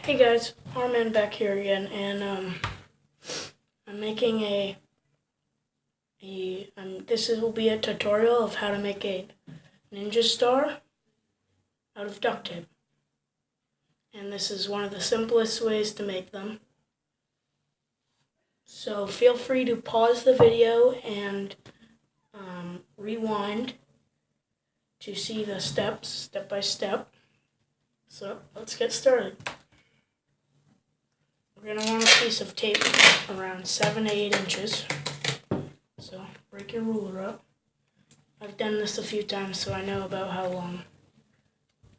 Hey guys, Armin back here again, and I'm making this will be a tutorial of how to make a ninja star out of duct tape, and this is one of the simplest ways to make them. So feel free to pause the video and rewind to see the steps, step by step. So let's get started. We're going to want a piece of tape around 7 to 8 inches. So break your ruler up. I've done this a few times so I know about how long.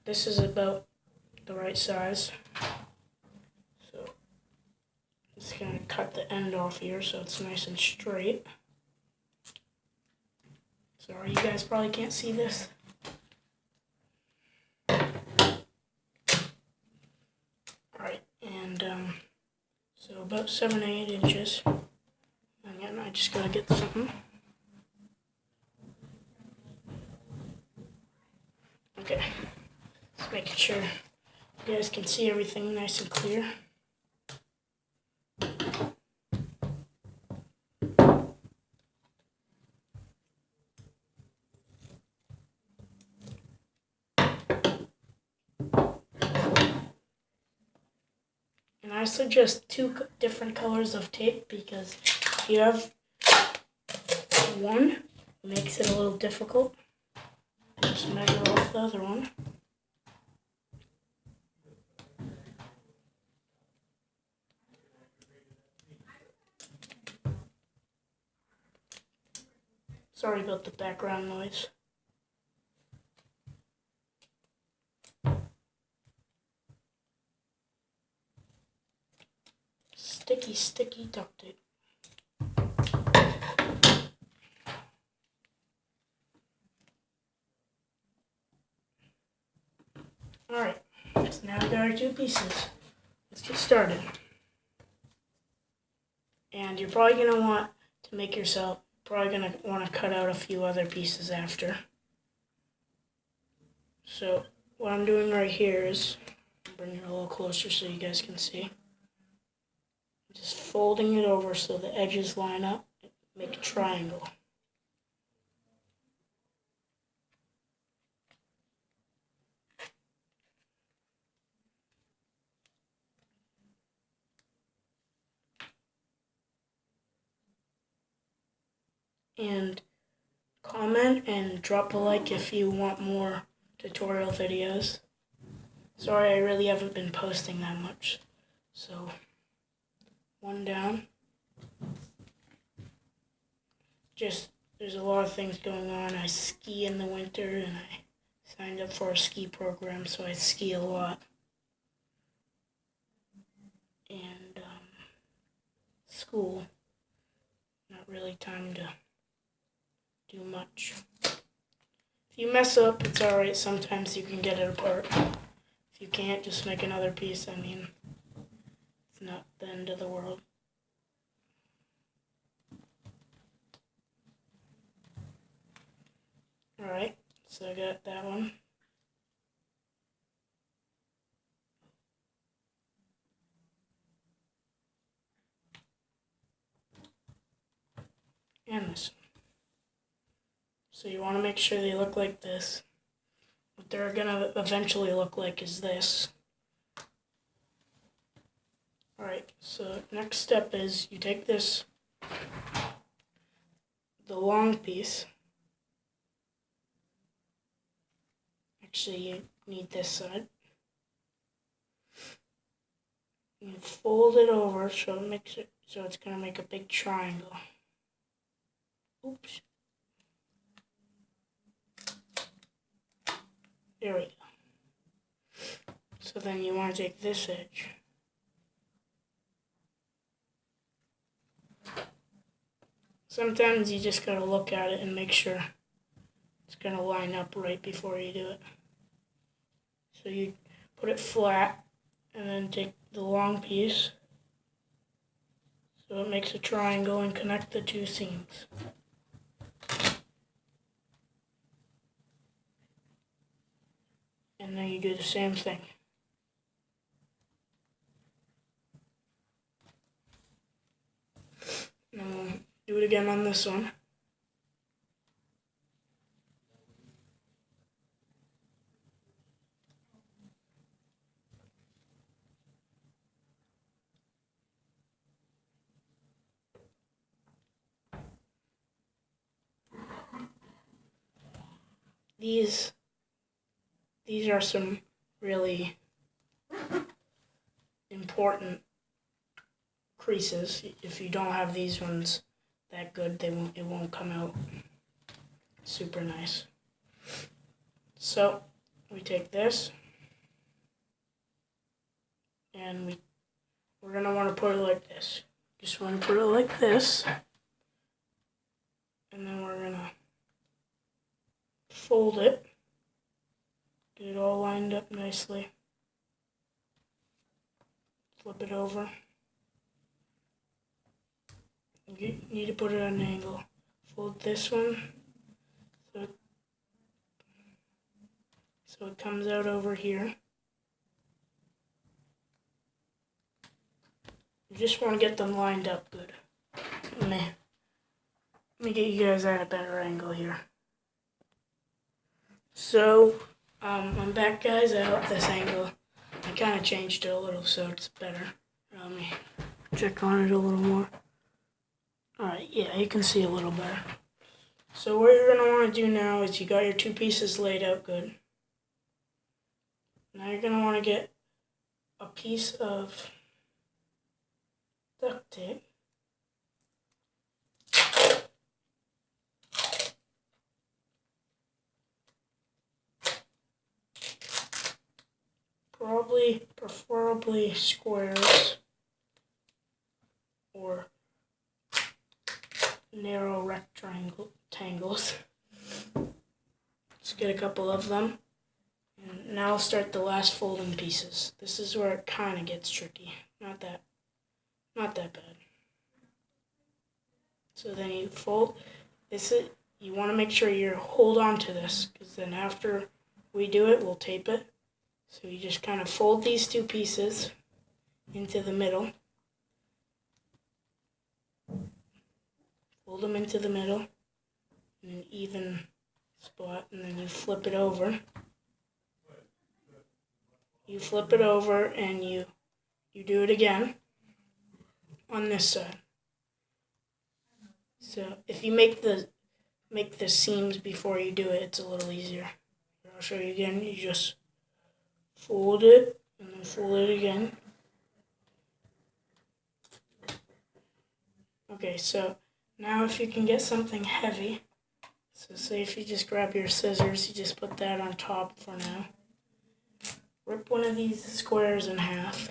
This is about the right size. So I'm just going to cut the end off here so it's nice and straight. Sorry, you guys probably can't see this. Alright, and so about 7 to 8 inches. Again, I just gotta get something. Okay, just making sure you guys can see everything nice and clear. And I suggest 2 different colors of tape because if you have one, it makes it a little difficult. Just measure off the other one. Sorry about the background noise. Sticky duct tape. Alright, so now we got our 2 pieces. Let's get started. And you're probably going to want to cut out a few other pieces after. So what I'm doing right here is, bring it a little closer so you guys can see. Just folding it over so the edges line up, make a triangle. And comment and drop a like if you want more tutorial videos. Sorry, I really haven't been posting that much. So, one down. There's a lot of things going on. I ski in the winter and I signed up for a ski program, so I ski a lot. And school, not really time to do much. If you mess up, it's alright. Sometimes you can get it apart. If you can't, just make another piece. I mean, it's not the end of the world. Alright, so I got that one. And this one. So you want to make sure they look like this. What they're going to eventually look like is this. Alright, so next step is you take this, the long piece. Actually, you need this side. You fold it over so it's going to make a big triangle. Oops. There we go. So then you want to take this edge. Sometimes you just gotta look at it and make sure it's gonna line up right before you do it. So you put it flat and then take the long piece so it makes a triangle and connect the 2 seams. And then you do the same thing. And then we'll do it again on this one. These are some really important creases. If you don't have these ones that good, it won't come out super nice. So we take this and we're gonna want to put it like this. Just want to put it like this, and then we're gonna fold it, get it all lined up nicely, flip it over. You need to put it at an angle. Fold this one so it comes out over here. You just want to get them lined up good. Let me get you guys at a better angle here. So, I'm back, guys. I hope this angle, I kind of changed it a little so it's better. Let me check on it a little more. Alright, yeah, you can see a little better. So what you're going to want to do now is you got your two pieces laid out good. Now you're going to want to get a piece of duct tape. Preferably squares or narrow rectangles. Let's get a couple of them. And now I'll start the last folding pieces. This is where it kind of gets tricky. Not that bad. So then you fold this. You want to make sure you hold on to this, because then after we do it, we'll tape it. So you just kind of fold these two pieces into the middle. Fold them into the middle in an even spot, and then you flip it over. You flip it over and you do it again on this side. So if you make the seams before you do it, it's a little easier. I'll show you again. You just fold it and then fold it again. Okay, so now if you can get something heavy, so say if you just grab your scissors, you just put that on top for now. Rip one of these squares in half.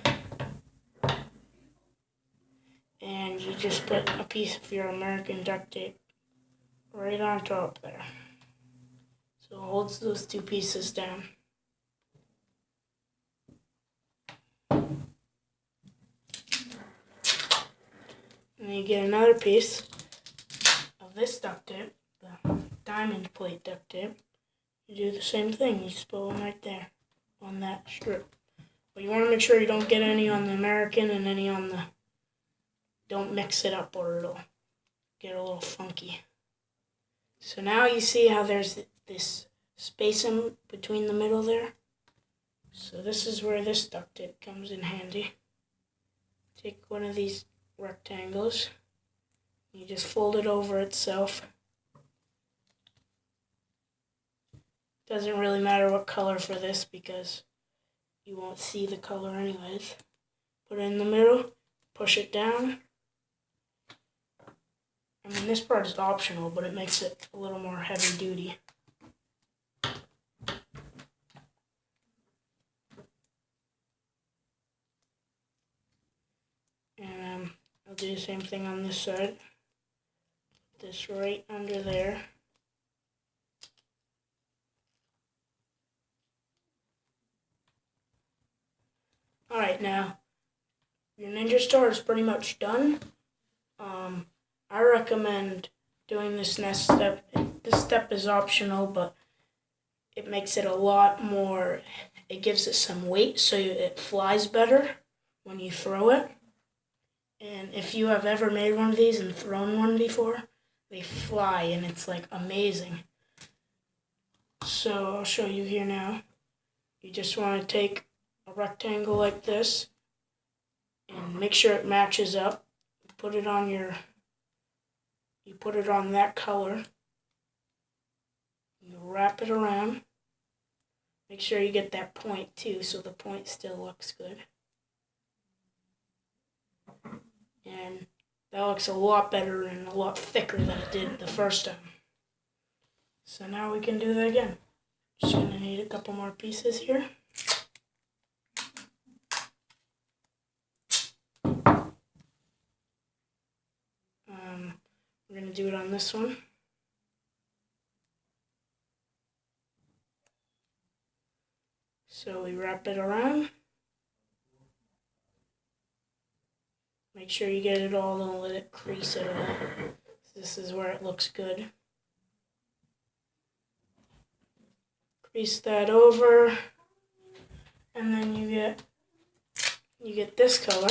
And you just put a piece of your American duct tape right on top there. So it holds those two pieces down. And you get another piece of this duct tape, the diamond plate duct tape. You do the same thing. You just put one right there on that strip. But you want to make sure you don't get any on the American and any on the... Don't mix it up or it'll get a little funky. So now you see how there's this space in between the middle there? So this is where this duct tape comes in handy. Take one of these rectangles. You just fold it over itself. Doesn't really matter what color for this because you won't see the color anyways. Put it in the middle, push it down. I mean, this part is optional, but it makes it a little more heavy duty. And I'll do the same thing on this side. Put this right under there. Alright, now, your Ninja Star is pretty much done. I recommend doing this next step. This step is optional, but it makes it a lot more, it gives it some weight so it flies better when you throw it. And if you have ever made one of these and thrown one before, they fly and it's like amazing. So I'll show you here now. You just want to take a rectangle like this and make sure it matches up. Put it on that color. You wrap it around. Make sure you get that point too, so the point still looks good. And that looks a lot better and a lot thicker than it did the first time. So now we can do that again. Just gonna need a couple more pieces here. We're gonna do it on this one. So we wrap it around. Make sure you get it all, don't let it crease at all. This is where it looks good. Crease that over, and then you get this color.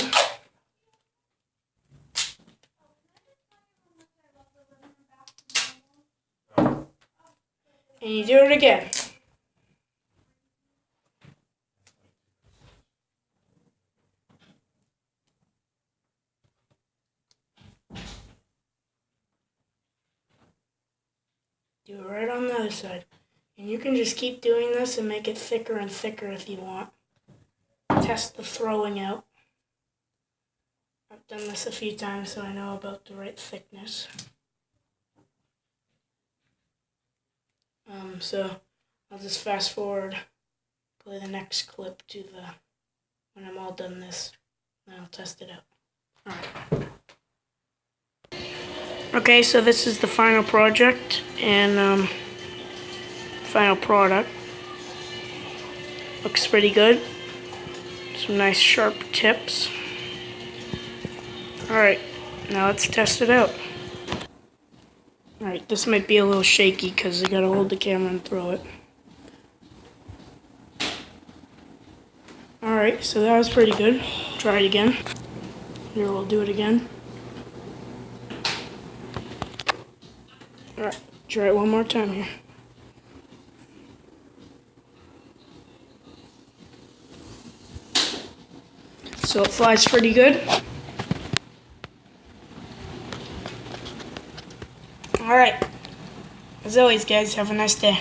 And you do it again. Do it right on the other side. And you can just keep doing this and make it thicker and thicker if you want. Test the throwing out. I've done this a few times so I know about the right thickness. So I'll just fast forward, play the next clip to when I'm all done this, and I'll test it out. Alright. Okay, so this is the final project and final product. Looks pretty good. Some nice sharp tips. Alright, now let's test it out. Alright, this might be a little shaky because I gotta hold the camera and throw it. Alright, so that was pretty good. Try it again. Here, we'll do it again. Alright, try it one more time here. So it flies pretty good. Alright. As always, guys, have a nice day.